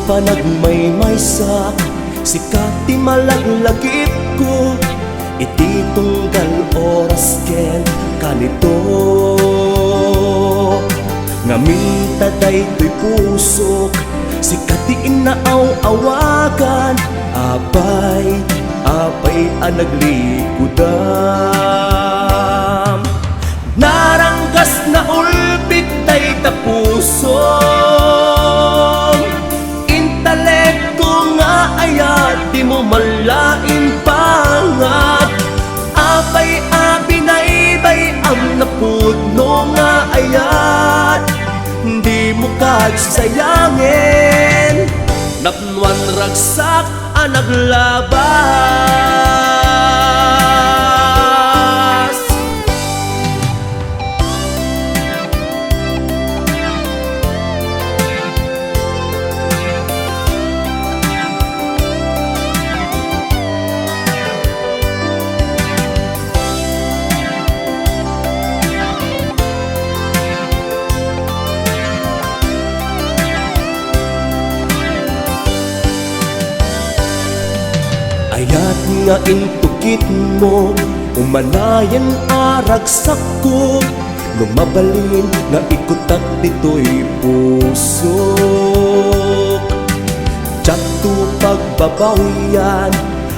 panagmaymaysak sikat ti malaglagip ko iti tunggal oras ken kanito ngamin taday to'y pusok sikat ti inaaw-awagan apay ang naglipudam naranggas na ulbit tay tapuso intelekto nga ayat di mo malain pangat apay abinaybay ang napudno nga ayat di mo kagsayangin napnuan ragsak ang naglabas ayat nga intukit mo umanayan aragsak ko lumabalin nga ikutak dito'y pusok tiyakto pagbabawian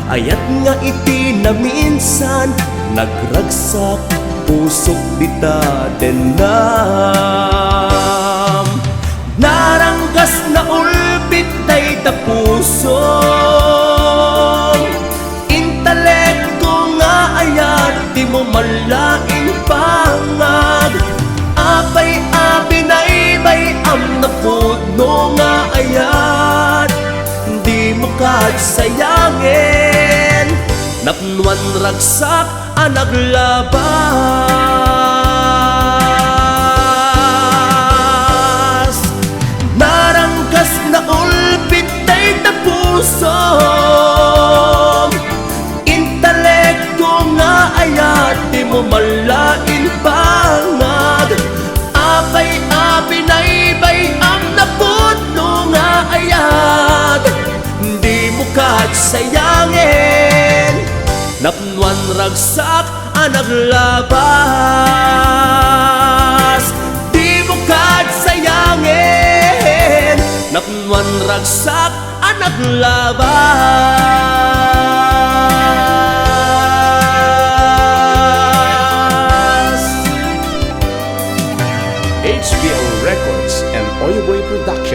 ayat nga iti na minsan nagragsak pusok dita denam naranggas na ulbit tay tapusok di mo malaing pangag apay abinaybay ang napudno nga ayat di mo kagsayangin napnuan ragsak ang naglabas naranggas na ulbit tay tapuso ayat di mo malain pangag apay abinaybay ang napudno nga ayat di mo kagsayangin napnuan ragsak ang naglabas di mo kagsayangin napnuan ragsak ang naglabas HBO Records and Oyoboy Production.